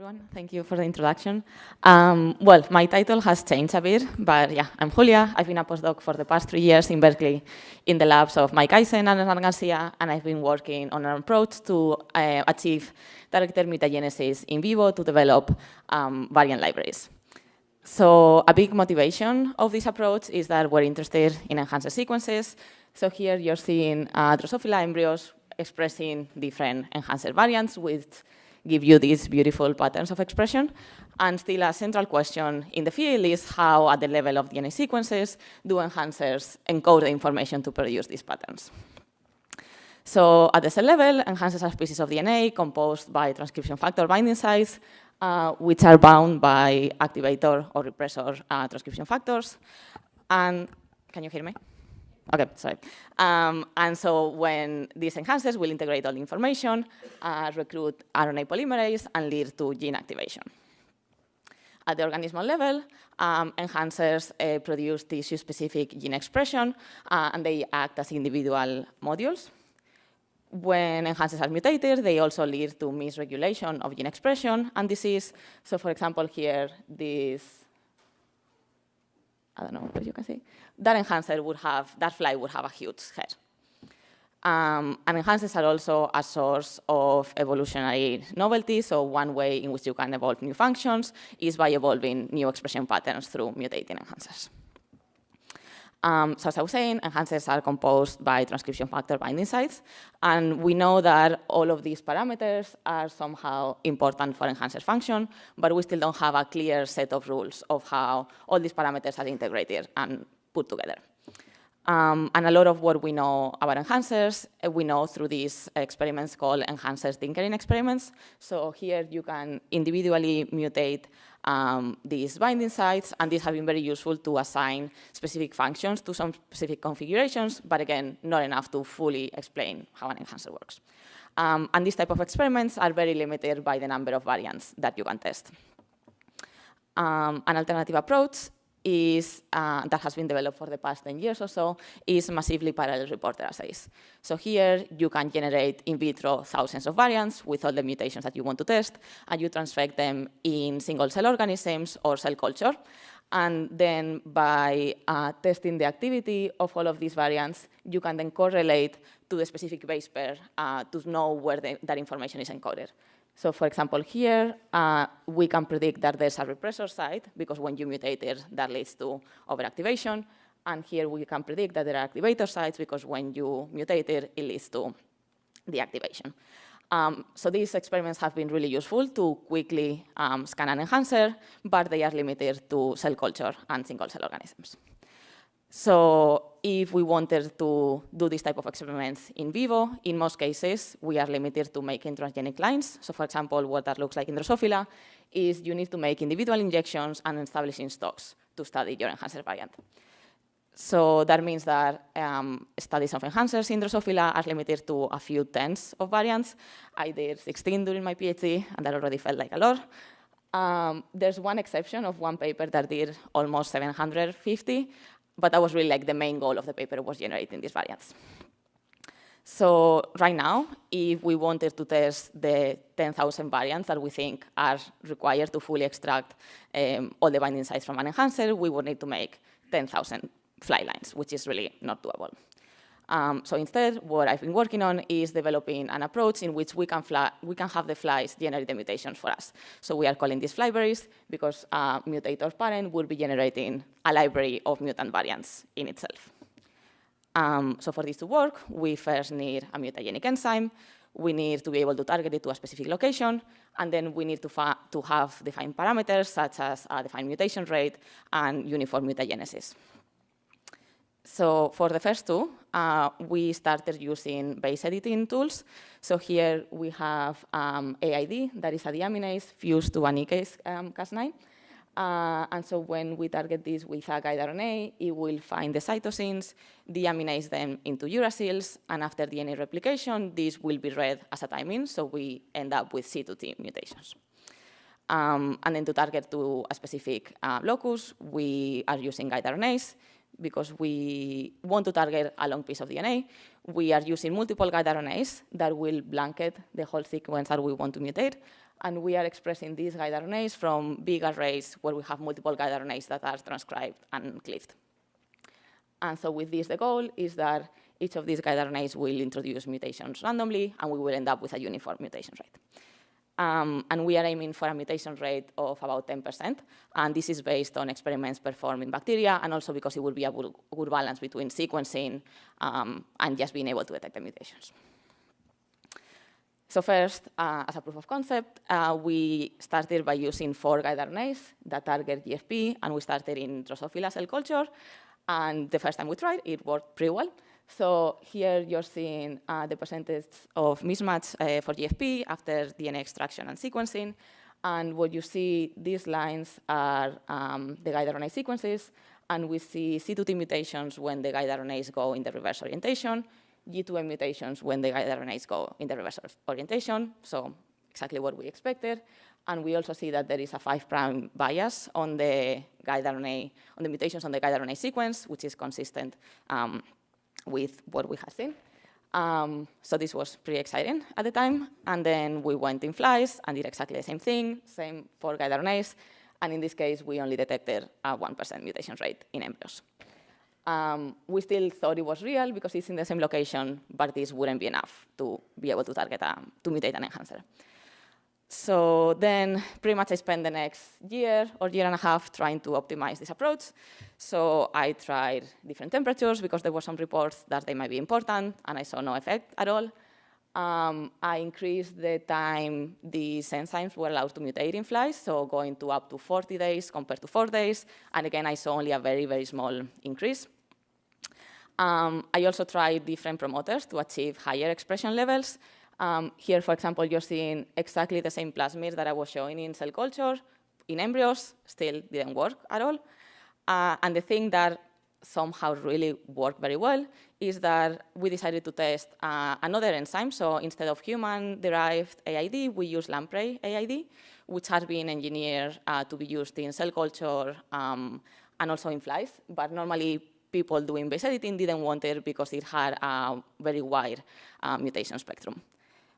everyone. Thank you for the introduction. Well, my title has changed a bit, but yeah, I'm Julia. I've been a postdoc for the past 3 years in Berkeley in the labs of Mike Eisen and Hernán Garcia, and I've been working on an approach to achieve targeted mutagenesis in vivo to develop variant libraries. So a big motivation of this approach is that we're interested in enhancer sequences. So here you're seeing Drosophila embryos expressing different enhancer variants which give you these beautiful patterns of expression. And still a central question in the field is how, at the level of DNA sequences, do enhancers encode the information to produce these patterns? So at the cell level, enhancers are species of DNA composed by transcription factor binding sites, which are bound by activator or repressor transcription factors. And can you hear me? OK, sorry. And so when these enhancers will integrate all the information, recruit RNA polymerase, and lead to gene activation. At the organismal level, enhancers produce tissue-specific gene expression, and they act as individual modules. When enhancers are mutated, they also lead to misregulation of gene expression and disease. So for example, here, this, I don't know what you can see, that enhancer would have, that fly would have a huge head. And enhancers are also a source of evolutionary novelty. So one way in which you can evolve new functions is by evolving new expression patterns through mutating enhancers. So as I was saying, enhancers are composed by transcription factor binding sites. And we know that all of these parameters are somehow important for enhancer function, but we still don't have a clear set of rules of how all these parameters are integrated and put together. And a lot of what we know about enhancers, we know through these experiments called enhancers tinkering experiments. So here you can individually mutate these binding sites, and these have been very useful to assign specific functions to some specific configurations, but again, not enough to fully explain how an enhancer works. And these type of experiments are very limited by the number of variants that you can test. An alternative approach is, that has been developed for the past 10 years or so, is massively parallel reporter assays. So here you can generate in vitro thousands of variants with all the mutations that you want to test, and you transfect them in single-cell organisms or cell culture. And then by testing the activity of all of these variants, you can then correlate to the specific base pair to know where that information is encoded. So for example, here, we can predict that there's a repressor site, because when you mutate it, that leads to overactivation. And here we can predict that there are activator sites, because when you mutate it, it leads to deactivation. So these experiments have been really useful to quickly scan an enhancer, but they are limited to cell culture and single-cell organisms. So if we wanted to do this type of experiments in vivo, in most cases, we are limited to making transgenic lines. So for example, what that looks like in Drosophila is you need to make individual injections and establishing stocks to study your enhancer variant. So that means that studies of enhancers in Drosophila are limited to a few tens of variants. I did 16 during my PhD, and that already felt like a lot. There's one exception of one paper that did almost 750. But that was really like the main goal of the paper was generating these variants. So right now, if we wanted to test the 10,000 variants that we think are required to fully extract all the binding sites from an enhancer, we would need to make 10,000 fly lines, which is really not doable. So instead, what I've been working on is developing an approach in which we can have the flies generate the mutations for us. So we are calling these flyberries because a mutator parent will be generating a library of mutant variants in itself. So for this to work, we first need a mutagenic enzyme. We need to be able to target it to a specific location. And then we need to have defined parameters, such as a defined mutation rate and uniform mutagenesis. So for the first two, we started using base editing tools. So here we have AID, that is a deaminase fused to an Cas9. And so when we target this with a guide RNA, it will find the cytosines, deaminase them into uracils, and after DNA replication, this will be read as a timing, so we end up with C to T mutations. And then to target to a specific locus, we are using guide RNAs. Because we want to target a long piece of DNA, we are using multiple guide RNAs that will blanket the whole sequence that we want to mutate. And we are expressing these guide RNAs from big arrays where we have multiple guide RNAs that are transcribed and cleaved. And so with this, the goal is that each of these guide RNAs will introduce mutations randomly, and we will end up with a uniform mutation rate. And we are aiming for a mutation rate of about 10%. And this is based on experiments performed in bacteria, and also because it will be a good balance between sequencing and just being able to detect the mutations. So first, as a proof of concept, we started by using 4 guide RNAs that target GFP, and we started in Drosophila cell culture. And the first time we tried, it worked pretty well. So here you're seeing the percentage of mismatch for GFP after DNA extraction and sequencing. And what you see, these lines are the guide RNA sequences. And we see C2T mutations when the guide RNAs go in the reverse orientation, G2M mutations when the guide RNAs go in the reverse orientation. So exactly what we expected. And we also see that there is a 5' bias on the guide RNA, on the mutations on the guide RNA sequence, which is consistent with what we had seen. So this was pretty exciting at the time. And then we went in flies and did exactly the same thing, same 4 guide RNAs. And in this case, we only detected a 1% mutation rate in embryos. We still thought it was real because it's in the same location, but this wouldn't be enough to be able to target, to mutate an enhancer. So then pretty much I spent the next year or year and a half trying to optimize this approach. So I tried different temperatures because there were some reports that they might be important, and I saw no effect at all. I increased the time these enzymes were allowed to mutate in flies, so going to up to 40 days compared to 4 days. And again, I saw only a very, very small increase. I also tried different promoters to achieve higher expression levels. Here, for example, you're seeing exactly the same plasmids that I was showing in cell culture. In embryos, still didn't work at all. And the thing that somehow really worked very well is that we decided to test another enzyme. So instead of human-derived AID, we use lamprey AID, which has been engineered to be used in cell culture and also in flies. But normally, people doing base editing didn't want it because it had a very wide mutation spectrum.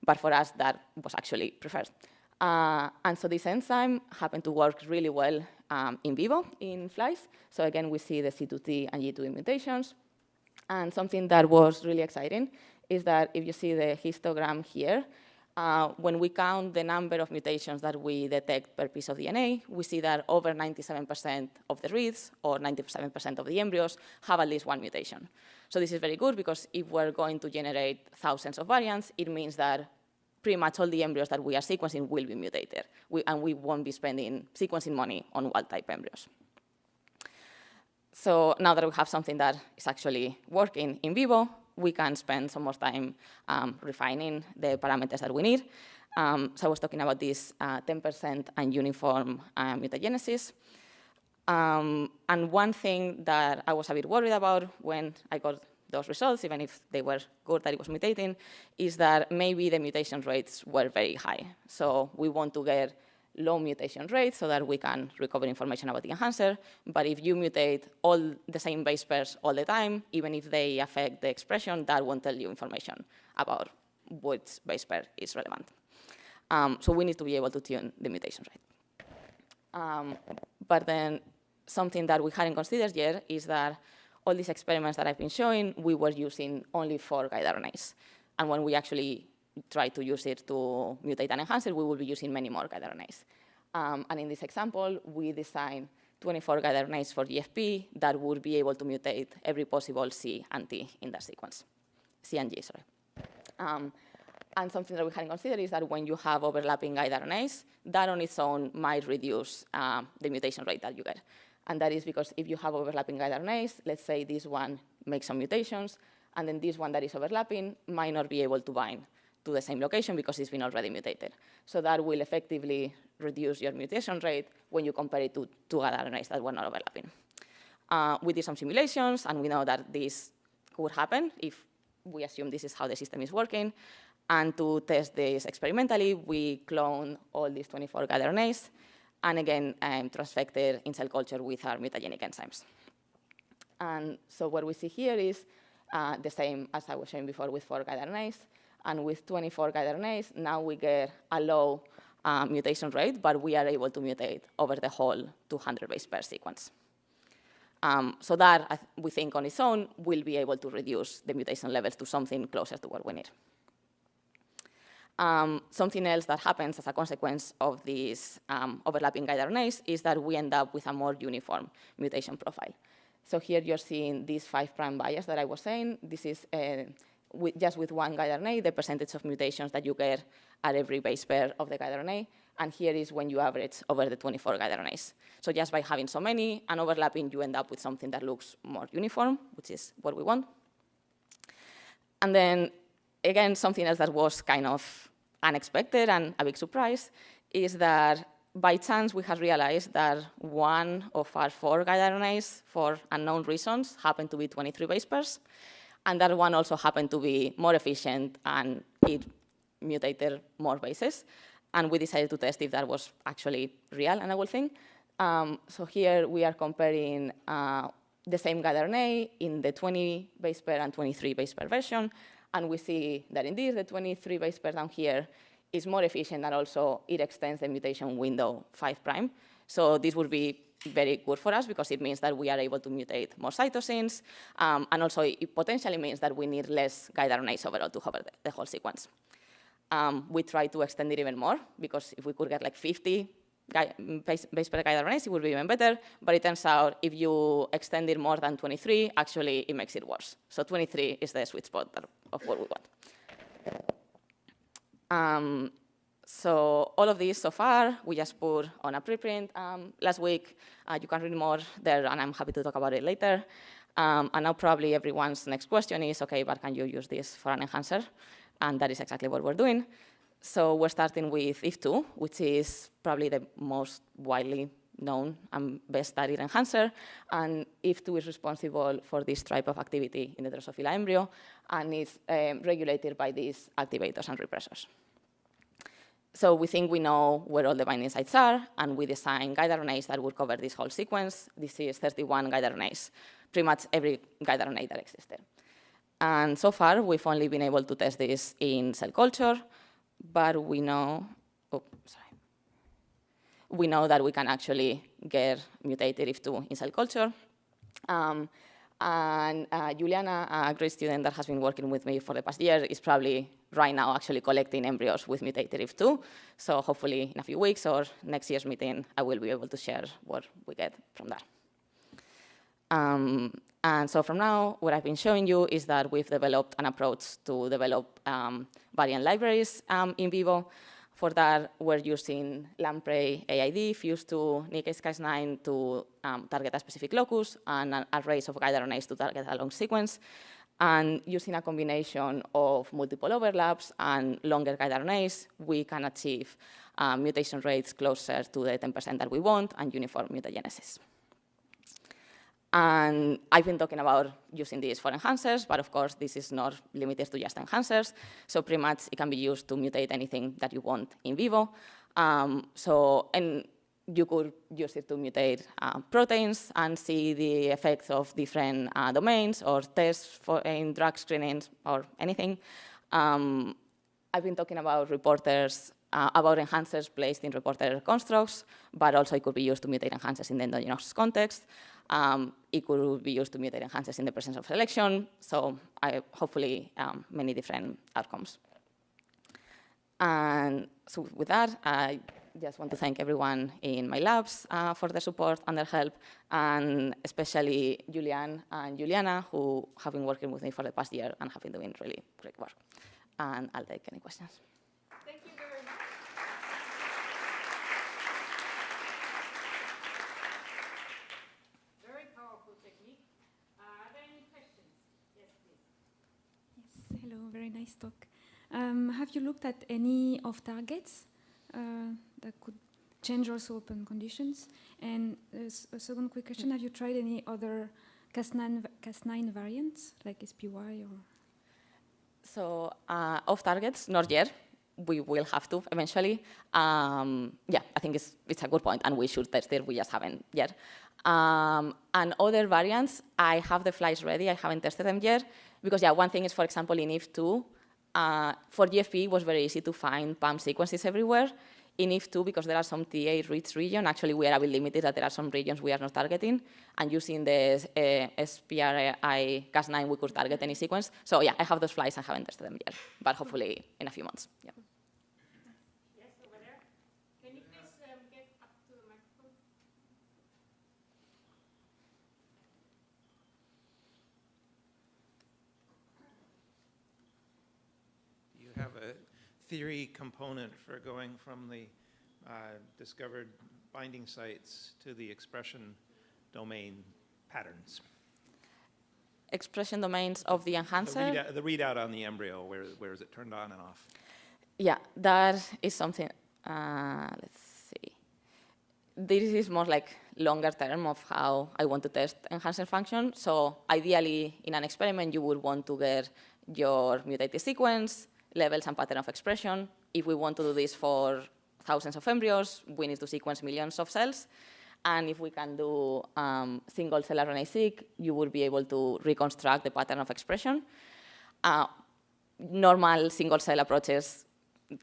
But for us, that was actually preferred. And so this enzyme happened to work really well in vivo in flies. So again, we see the C2T and G2E mutations. And something that was really exciting is that if you see the histogram here, when we count the number of mutations that we detect per piece of DNA, we see that over 97% of the reads or 97% of the embryos have at least one mutation. So this is very good because if we're going to generate thousands of variants, it means that pretty much all the embryos that we are sequencing will be mutated, and we won't be spending sequencing money on wild-type embryos. So now that we have something that is actually working in vivo, we can spend some more time refining the parameters that we need. So I was talking about this 10% and uniform mutagenesis. And one thing that I was a bit worried about when I got those results, even if they were good that it was mutating, is that maybe the mutation rates were very high. So we want to get low mutation rates so that we can recover information about the enhancer. But if you mutate all the same base pairs all the time, even if they affect the expression, that won't tell you information about which base pair is relevant. So we need to be able to tune the mutation rate. But then something that we hadn't considered yet is that all these experiments that I've been showing, we were using only 4 guide RNAs. And when we actually try to use it to mutate an enhancer, we will be using many more guide RNAs. And in this example, we designed 24 guide RNAs for GFP that would be able to mutate every possible C and T in that sequence. C and G, sorry. And something that we hadn't considered is that when you have overlapping guide RNAs, that on its own might reduce the mutation rate that you get. And that is because if you have overlapping guide RNAs, let's say this one makes some mutations, and then this one that is overlapping might not be able to bind to the same location because it's been already mutated. So that will effectively reduce your mutation rate when you compare it to 2 guide RNAs that were not overlapping. We did some simulations, and we know that this could happen if we assume this is how the system is working. And to test this experimentally, we cloned all these 24 guide RNAs, and again, transfected in cell culture with our mutagenic enzymes. And so what we see here is the same as I was showing before with 4 guide RNAs. And with 24 guide RNAs, now we get a low mutation rate, but we are able to mutate over the whole 200 base pair sequence. So that, we think on its own, will be able to reduce the mutation levels to something closer to what we need. Something else that happens as a consequence of these overlapping guide RNAs is that we end up with a more uniform mutation profile. So here you're seeing this 5' bias that I was saying. This is just with one guide RNA, the percentage of mutations that you get at every base pair of the guide RNA. And here is when you average over the 24 guide RNAs. So just by having so many and overlapping, you end up with something that looks more uniform, which is what we want. And then, again, something else that was kind of unexpected and a big surprise is that by chance we had realized that one of our 4 guide RNAs, for unknown reasons, happened to be 23 base pairs. And that one also happened to be more efficient and it mutated more bases. And we decided to test if that was actually real and a good thing. So here we are comparing the same guide RNA in the 20 base pair and 23 base pair version. And we see that indeed the 23 base pair down here is more efficient and also it extends the mutation window 5'. So this would be very good for us because it means that we are able to mutate more cytosines. And also it potentially means that we need less guide RNAs overall to cover the whole sequence. We try to extend it even more because if we could get like 50 base pair guide RNAs, it would be even better. But it turns out if you extend it more than 23, actually it makes it worse. So 23 is the sweet spot of what we want. So all of this so far, we just put on a preprint last week. You can read more there, and I'm happy to talk about it later. And now probably everyone's next question is, OK, but can you use this for an enhancer? And that is exactly what we're doing. So we're starting with if2, which is probably the most widely known and best studied enhancer. And if2 is responsible for this type of activity in the Drosophila embryo, and is regulated by these activators and repressors. So we think we know where all the binding sites are, and we design guide RNAs that would cover this whole sequence. This is 31 guide RNAs, pretty much every guide RNA that existed. And so far, we've only been able to test this in cell culture, but we know, we know that we can actually get mutated if2 in cell culture. And Juliana, a great student that has been working with me for the past year, is probably right now actually collecting embryos with mutated if2. So hopefully in a few weeks or next year's meeting, I will be able to share what we get from that. And so from now, what I've been showing you is that we've developed an approach to develop variant libraries in Vivo. For that, we're using Lamprey AID fused to nickase Cas9 to target a specific locus and arrays of guide RNAs to target a long sequence. And using a combination of multiple overlaps and longer guide RNAs, we can achieve mutation rates closer to the 10% that we want and uniform mutagenesis. And I've been talking about using these for enhancers, but of course, this is not limited to just enhancers. So pretty much, it can be used to mutate anything that you want in vivo. And you could use it to mutate proteins and see the effects of different domains or tests in drug screenings or anything. I've been talking about reporters, about enhancers placed in reporter constructs, but also it could be used to mutate enhancers in the endogenous context. It could be used to mutate enhancers in the presence of selection, so hopefully many different outcomes. And so with that, I just want to thank everyone in my labs for their support and their help, and especially Julian and Juliana, who have been working with me for the past year and have been doing really great work. And I'll take any questions. Thank you very much. Very powerful technique. Are there any questions? Yes, please. Yes, hello, very nice talk. Have you looked at any off-targets that could change also open conditions? And a second quick question, have you tried any other Cas9 variants, like SPY or? So off-targets, not yet. We will have to eventually. Yeah, I think it's a good point, and we should test it. We just haven't yet. And other variants, I have the flights ready. I haven't tested them yet. Because, yeah, one thing is, for example, in if2, for GFP, it was very easy to find PAM sequences everywhere. In if2, because there are some TA-rich regions, actually we are a bit limited that there are some regions we are not targeting. And using the SPRI Cas9, we could target any sequence. So yeah, I have those slides. I haven't tested them yet, but hopefully in a few months. Yeah. Yes, over there. Can you please get up to the microphone? You have a theory component for going from the discovered binding sites to the expression domain patterns. Expression domains of the enhancer. The readout on the embryo, where is it turned on and off? Yeah, that is something, let's see. This is more like longer term of how I want to test enhancer function. So ideally, in an experiment, you would want to get your mutated sequence, levels and pattern of expression. If we want to do this for thousands of embryos, we need to sequence millions of cells. And if we can do single-cell RNA-seq, you would be able to reconstruct the pattern of expression. Normal single-cell approaches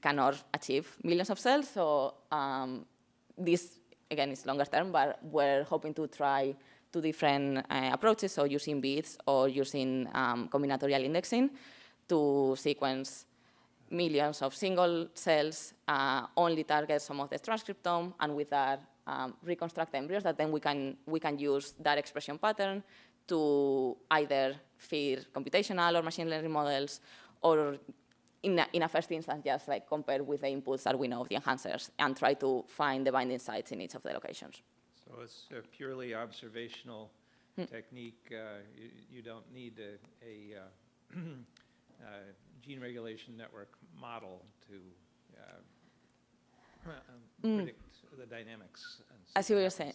cannot achieve millions of cells, so this, again, is longer term, but we're hoping to try two different approaches, so using beads or using combinatorial indexing to sequence millions of single cells, only target some of the transcriptome, and with that, reconstruct embryos that then we can use that expression pattern to either feed computational or machine learning models, or in a first instance, just like compare with the inputs that we know of the enhancers and try to find the binding sites in each of the locations. So it's a purely observational technique. You don't need a gene regulation network model to predict the dynamics. I see what you're saying.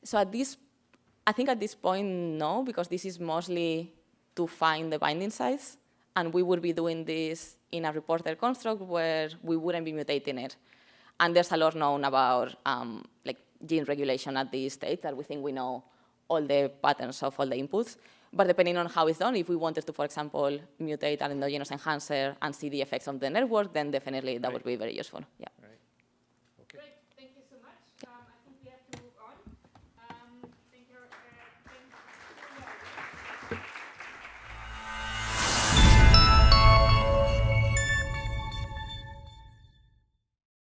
So I think at this point, no, because this is mostly to find the binding sites, and we would be doing this in a reporter construct where we wouldn't be mutating it. And there's a lot known about like gene regulation at this stage that we think we know all the patterns of all the inputs. But depending on how it's done, if we wanted to, for example, mutate an endogenous enhancer and see the effects of the network, then definitely that would be very useful. Yeah.